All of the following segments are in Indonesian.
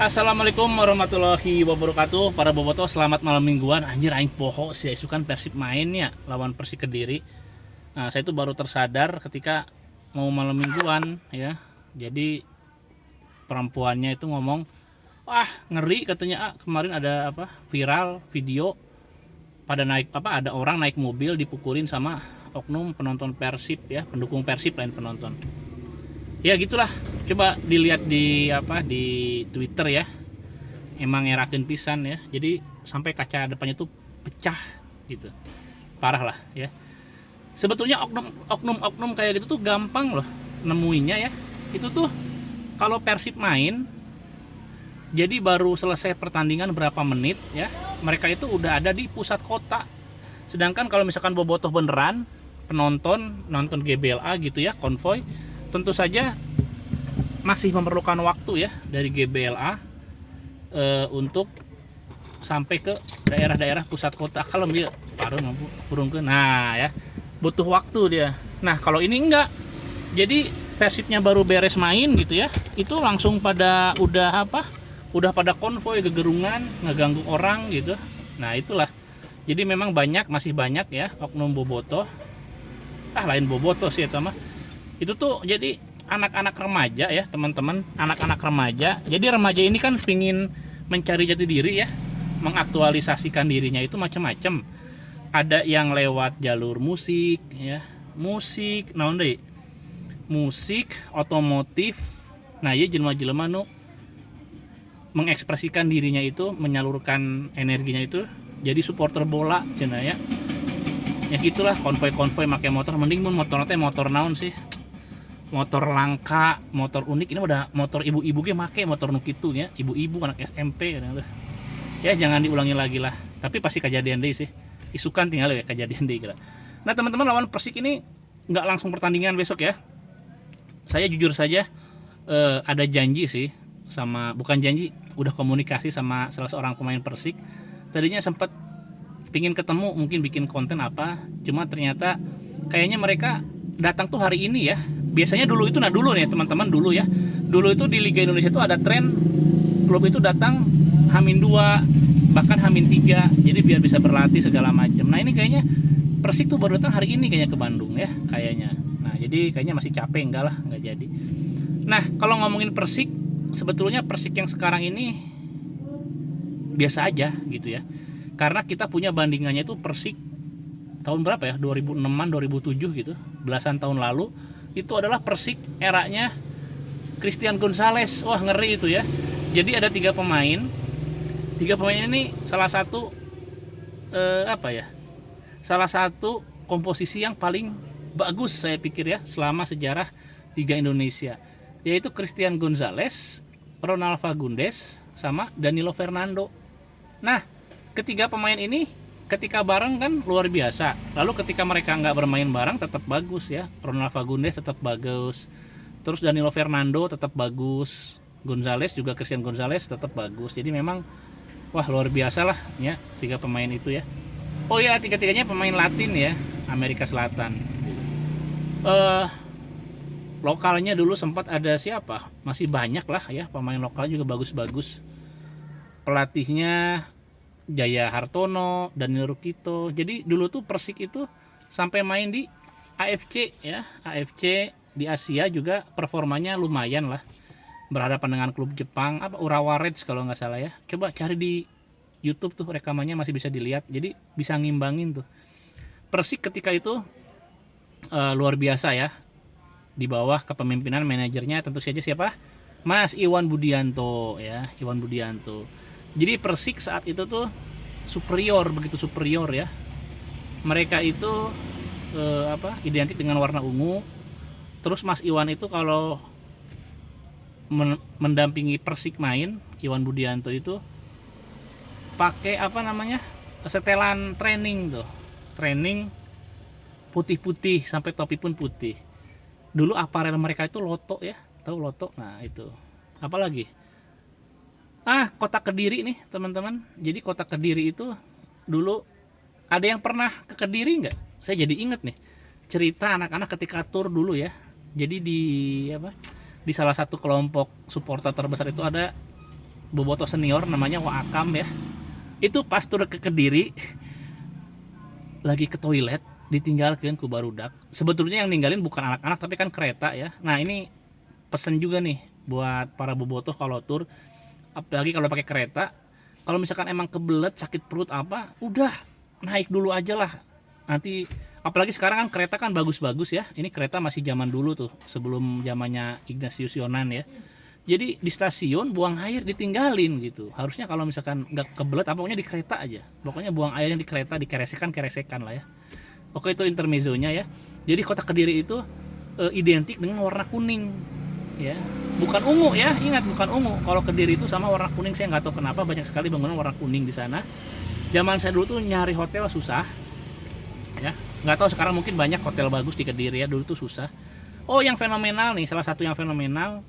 Assalamualaikum warahmatullahi wabarakatuh. Para boboto, selamat malam mingguan. Anjir aing poho sih isukan Persib main ya lawan Persik Kediri. Nah, saya itu baru tersadar ketika mau malam mingguan ya. Jadi perempuannya itu ngomong, "Wah, ngeri," katanya. Kemarin ada apa? Viral video pada naik apa ada orang naik mobil dipukulin sama oknum penonton Persib ya, pendukung Persib lain penonton. Ya gitulah, coba dilihat di apa di Twitter ya, emang ngerakin pisan ya, jadi sampai kaca depannya tuh pecah gitu, parah lah ya. Sebetulnya oknum kayak gitu tuh gampang loh nemuinya ya. Itu tuh kalau Persib main, jadi baru selesai pertandingan berapa menit ya, mereka itu udah ada di pusat kota. Sedangkan kalau misalkan bobotoh beneran penonton nonton GBLA gitu ya, konvoy, tentu saja masih memerlukan waktu ya dari GBLA untuk sampai ke daerah-daerah pusat kota. Kalau dia paruh mampu kurung ke, nah ya butuh waktu dia. Nah kalau ini enggak, jadi Persibnya baru beres main gitu ya, itu langsung pada udah pada konvoy gegerungan ngeganggu orang gitu. Nah itulah, jadi memang masih banyak ya oknum bobotoh, lain bobotoh sih itu mah. Itu tuh jadi anak-anak remaja ya teman-teman, anak-anak remaja. Jadi remaja ini kan pingin mencari jati diri ya, mengaktualisasikan dirinya itu macam-macam. Ada yang lewat jalur musik ya, musik naon deui, musik otomotif. Nah ya jelema-jelema nu mengekspresikan dirinya itu, menyalurkan energinya itu jadi supporter bola cenah ya. Ya gitulah, konvoy-konvoy pakai motor. Mending mun motor teh motor naon sih, motor langka, motor unik. Ini udah motor ibu-ibu ge make motor nu kitu ya, ibu-ibu anak SMP ya. Jangan diulangi lagi lah, tapi pasti kejadian deh sih, isukan tinggal ya kejadian deh kira. Nah teman-teman, lawan Persik ini nggak langsung pertandingan besok ya. Saya jujur saja ada janji sih sama, bukan janji, udah komunikasi sama salah seorang pemain Persik. Tadinya sempat pingin ketemu, mungkin bikin konten apa, cuma ternyata kayaknya mereka datang tuh hari ini ya. Biasanya dulu itu, dulu nih teman-teman, dulu itu di Liga Indonesia itu ada tren klub itu datang Hamin 2 bahkan Hamin 3, jadi biar bisa berlatih segala macam. Nah ini kayaknya Persik tuh baru datang hari ini kayaknya ke Bandung ya kayaknya. Nah jadi kayaknya masih capek, nggak jadi. Nah kalau ngomongin Persik, sebetulnya Persik yang sekarang ini biasa aja gitu ya, karena kita punya bandingannya itu Persik tahun berapa ya, 2006an 2007 gitu, belasan tahun lalu. Itu adalah Persik eranya Christian Gonzalez. Wah ngeri itu ya. Jadi ada tiga pemain ini salah satu salah satu komposisi yang paling bagus saya pikir ya selama sejarah Liga Indonesia, yaitu Christian Gonzalez, Ronald Fagundes, sama Danilo Fernando. Nah ketiga pemain ini ketika bareng kan luar biasa. Lalu ketika mereka nggak bermain bareng tetap bagus ya. Ronald Fagundes tetap bagus, terus Danilo Fernando tetap bagus, Gonzalez juga, Christian Gonzalez tetap bagus. Jadi memang wah luar biasa lah ya tiga pemain itu ya. Oh ya, tiga-tiganya pemain Latin ya, Amerika Selatan. Lokalnya dulu sempat ada siapa? Masih banyak lah ya pemain lokal juga bagus-bagus. Pelatihnya Jaya Hartono, Daniel Rukito. Jadi dulu tuh Persik itu sampai main di AFC ya, AFC di Asia juga performanya lumayan lah. Berhadapan dengan klub Jepang, Urawa Reds kalau nggak salah ya. Coba cari di YouTube tuh rekamannya masih bisa dilihat. Jadi bisa ngimbangin tuh. Persik ketika itu luar biasa ya. Di bawah kepemimpinan manajernya tentu saja siapa? Mas Iwan Budianto ya, Iwan Budianto. Jadi Persik saat itu tuh superior, begitu superior ya. Mereka itu identik dengan warna ungu. Terus Mas Iwan itu kalau mendampingi Persik main, Iwan Budianto itu pakai setelan training tuh. Training putih-putih sampai topi pun putih. Dulu aparel mereka itu loto ya, tahu loto? Nah itu. Apalagi? Kota Kediri nih teman-teman. Jadi Kota Kediri itu dulu ada yang pernah ke Kediri nggak? Saya jadi inget nih cerita anak-anak ketika tur dulu ya. Jadi di salah satu kelompok supporter terbesar itu ada bobotoh senior namanya Waakam ya. Itu pas turun ke Kediri lagi ke toilet ditinggalkan ku barudak. Sebetulnya yang ninggalin bukan anak-anak tapi kan kereta ya. Nah ini pesen juga nih buat para bobotoh kalau tur, apalagi kalau pakai kereta, kalau misalkan emang kebelet sakit perut apa, udah naik dulu aja lah. Nanti apalagi sekarang kan kereta kan bagus-bagus ya. Ini kereta masih zaman dulu tuh, sebelum zamannya Ignatius Yonan ya. Jadi di stasiun buang air ditinggalin gitu. Harusnya kalau misalkan nggak kebelet, pokoknya di kereta aja. Pokoknya buang airnya di kereta, dikeresekan lah ya. Oke, itu intermezzonya ya. Jadi kota Kediri itu identik dengan warna kuning ya. Bukan ungu ya, ingat bukan ungu. Kalau Kediri itu sama warna kuning, saya nggak tahu kenapa banyak sekali bangunan warna kuning di sana. Zaman saya dulu tuh nyari hotel susah ya. Nggak tahu sekarang mungkin banyak hotel bagus di Kediri ya, dulu tuh susah. Oh yang fenomenal nih, salah satu yang fenomenal,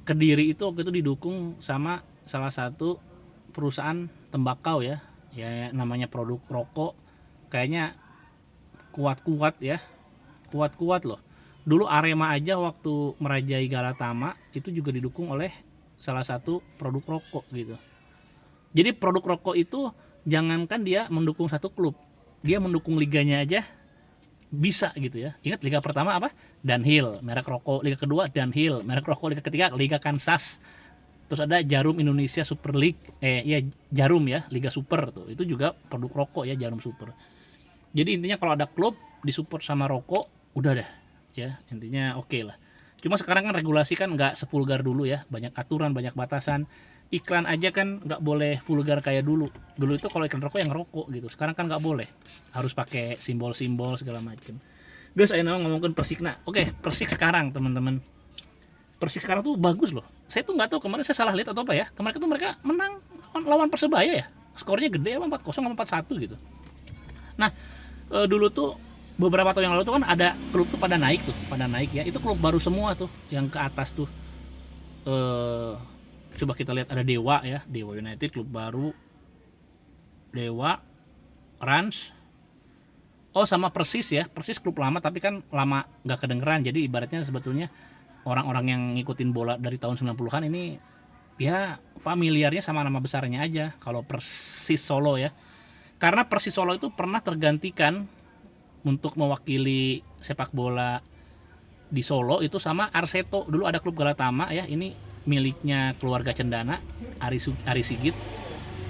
Kediri itu waktu itu didukung sama salah satu perusahaan tembakau ya, ya namanya produk rokok, kayaknya kuat-kuat ya, kuat-kuat loh. Dulu Arema aja waktu merajai Galatama itu juga didukung oleh salah satu produk rokok gitu. Jadi produk rokok itu jangankan dia mendukung satu klub, dia mendukung liganya aja bisa gitu ya. Ingat liga pertama apa? Dunhill, merek rokok. Liga kedua Dunhill, merek rokok. Liga ketiga Liga Kansas. Terus ada Jarum Indonesia Super League. Ya Jarum ya, Liga Super tuh. Itu juga produk rokok ya, Jarum Super. Jadi intinya kalau ada klub disupport sama rokok, udah deh ya. Intinya oke lah. Cuma sekarang kan regulasi kan nggak sevulgar dulu ya. Banyak aturan, banyak batasan. Iklan aja kan nggak boleh vulgar kayak dulu. Dulu itu kalau iklan rokok yang ngerokok gitu. Sekarang kan nggak boleh. Harus pakai simbol-simbol segala macam. Guys, saya ngomongin Persik. Nah, oke, Persik sekarang teman-teman. Persik sekarang tuh bagus loh. Saya tuh nggak tahu kemarin saya salah lihat atau apa ya. Kemarin tuh mereka menang lawan Persebaya ya. Skornya gede apa 4-0 sama 4-1 gitu. Nah, dulu tuh beberapa tahun yang lalu tuh kan ada klub tuh pada naik ya. Itu klub baru semua tuh yang ke atas tuh. Coba kita lihat ada Dewa ya, Dewa United klub baru, Dewa, Rans, oh sama Persis ya, Persis klub lama tapi kan lama nggak kedengeran, jadi ibaratnya sebetulnya orang-orang yang ngikutin bola dari tahun 90-an ini ya familiarnya sama nama besarnya aja. Kalau Persis Solo ya, karena Persis Solo itu pernah tergantikan untuk mewakili sepak bola di Solo itu sama Arseto. Dulu ada klub Galatama ya, ini miliknya keluarga Cendana, Ari Sigit.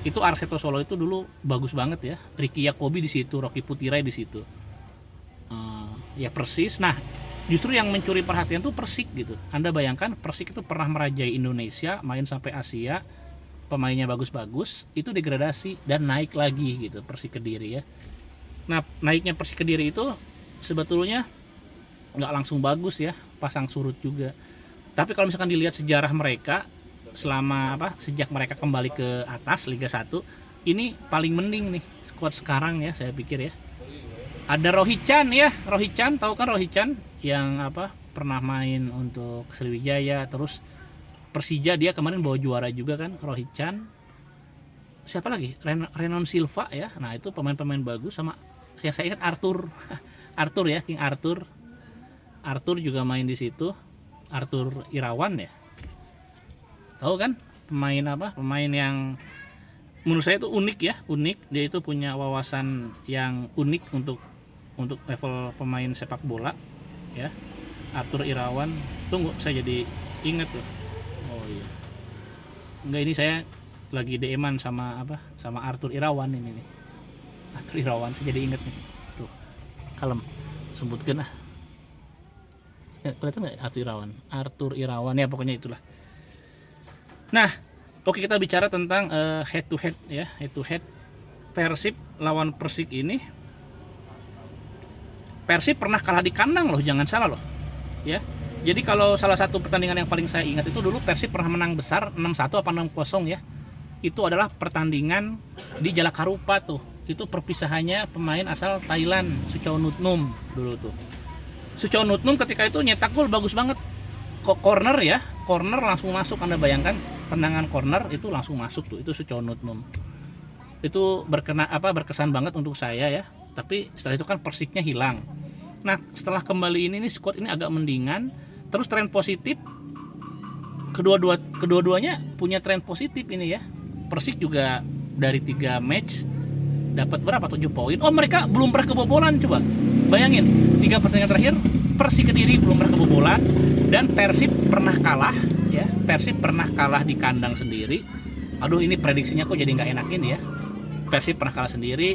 Itu Arseto Solo itu dulu bagus banget ya. Ricky Yakobi di situ, Rocky Putirai di situ. Ya Persis. Nah, justru yang mencuri perhatian tuh Persik gitu. Anda bayangkan Persik itu pernah merajai Indonesia, main sampai Asia, pemainnya bagus-bagus, itu degradasi dan naik lagi gitu Persik Kediri ya. Nah, naiknya Persik Kediri itu sebetulnya nggak langsung bagus ya, pasang surut juga. Tapi kalau misalkan dilihat sejarah mereka selama sejak mereka kembali ke atas Liga 1, ini paling mending nih skuad sekarang ya, saya pikir ya. Ada Rohichan ya, Rohichan, tahu kan Rohichan yang pernah main untuk Sriwijaya, terus Persija dia kemarin bawa juara juga kan, Rohichan. Siapa lagi? Renon Silva ya. Nah, itu pemain-pemain bagus. Sama yang saya ingat Arthur. Arthur ya, King Arthur. Arthur juga main di situ. Arthur Irawan ya, tahu kan, pemain yang menurut saya itu unik ya, dia itu punya wawasan yang unik untuk level pemain sepak bola ya. Arthur Irawan, tunggu saya jadi ingat tuh. Oh iya, enggak, ini saya lagi DM-an sama Arthur Irawan ini nih. Arthur Irawan, saya jadi ingat nih tuh, kalem sebutkan kelihatan nggak Arthur Irawan ya, pokoknya itulah. Nah, oke, kita bicara tentang head to head ya, head to head Persib lawan Persik ini. Persib pernah kalah di kandang loh, jangan salah loh ya. Jadi kalau salah satu pertandingan yang paling saya ingat itu dulu Persib pernah menang besar 6-1 apa 6-0 ya. Itu adalah pertandingan di Jalakarupa tuh. Itu perpisahannya pemain asal Thailand, Suchaonutnum dulu tuh. Suchaonutnum ketika itu nyetak gol bagus banget. Corner ya, corner langsung masuk. Anda bayangkan tendangan corner itu langsung masuk tuh, itu Suchaonutnum. Itu berkesan banget untuk saya ya. Tapi setelah itu kan Persiknya hilang. Nah, setelah kembali ini skuad ini agak mendingan. Terus tren positif kedua-duanya punya tren positif ini ya. Persik juga dari 3 match dapat berapa, 7 poin. Oh, mereka belum pernah kebobolan, coba bayangin, 3 pertandingan terakhir Persik Kediri belum pernah kebobolan, dan Persib pernah kalah ya. Persib pernah kalah di kandang sendiri. Aduh, ini prediksinya kok jadi nggak enakin ya. Persib pernah kalah sendiri.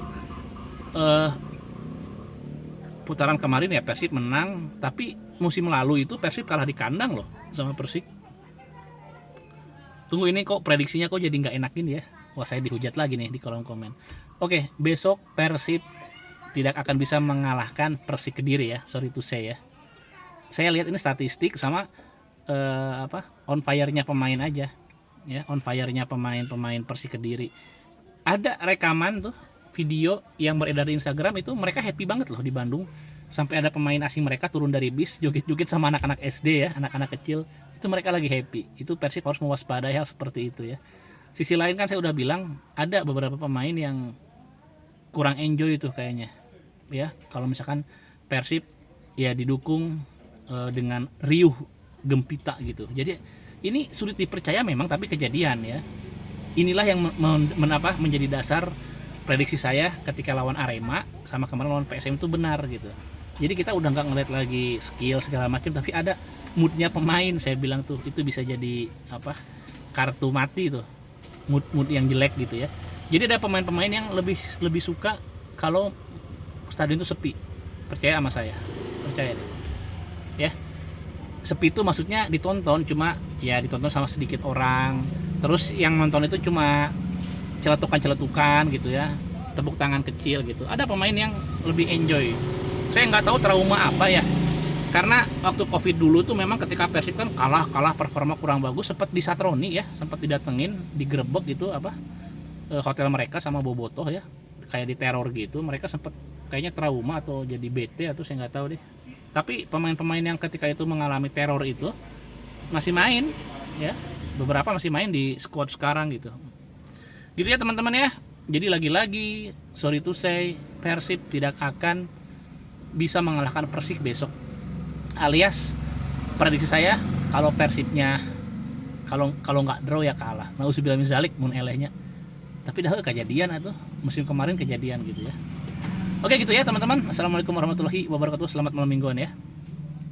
Putaran kemarin ya Persib menang, tapi musim lalu itu Persib kalah di kandang loh sama Persik. Tunggu, ini kok prediksinya kok jadi nggak enakin ya. Wah, saya dihujat lagi nih di kolom komen. Oke, besok Persib tidak akan bisa mengalahkan Persik Kediri ya, sorry to say ya. Saya lihat ini statistik sama on fire-nya pemain aja ya, on fire-nya pemain Persik Kediri. Ada rekaman tuh video yang beredar di Instagram, itu mereka happy banget loh di Bandung. Sampai ada pemain asing mereka turun dari bis joget-joget sama anak-anak SD ya, anak-anak kecil. Itu mereka lagi happy. Itu Persib harus mewaspadai hal seperti itu ya. Sisi lain kan saya udah bilang ada beberapa pemain yang kurang enjoy itu kayaknya ya. Kalau misalkan Persib ya didukung dengan riuh gempita gitu. Jadi ini sulit dipercaya memang, tapi kejadian ya. Inilah yang menjadi dasar prediksi saya ketika lawan Arema sama kemarin lawan PSM itu benar gitu. Jadi kita udah nggak ngeliat lagi skill segala macam, tapi ada moodnya pemain. Saya bilang tuh itu bisa jadi kartu mati tuh, mood yang jelek gitu ya. Jadi ada pemain-pemain yang lebih suka kalau stadion itu sepi. Percaya sama saya, percaya deh. Ya, sepi itu maksudnya ditonton cuma ya ditonton sama sedikit orang. Terus yang nonton itu cuma celetukan gitu ya, tepuk tangan kecil gitu. Ada pemain yang lebih enjoy. Saya nggak tahu trauma apa ya, karena waktu Covid dulu tuh memang ketika Persib kan kalah performa kurang bagus, sempat disatroni ya, sempat didatengin, digerebek gitu hotel mereka sama bobotoh ya, kayak diteror gitu. Mereka sempat kayaknya trauma atau jadi bete atau saya nggak tahu deh. Tapi pemain-pemain yang ketika itu mengalami teror itu masih main ya, beberapa masih main di squad sekarang gitu ya teman-teman ya. Jadi lagi-lagi sorry to say, Persib tidak akan bisa mengalahkan Persik besok. Alias prediksi saya, kalau Persibnya kalau nggak draw ya kalah. Nauzubillah min zalik mun elehnya. Tapi dah kejadian atau musim kemarin kejadian gitu ya. Oke gitu ya teman-teman. Assalamualaikum warahmatullahi wabarakatuh. Selamat malam mingguan ya.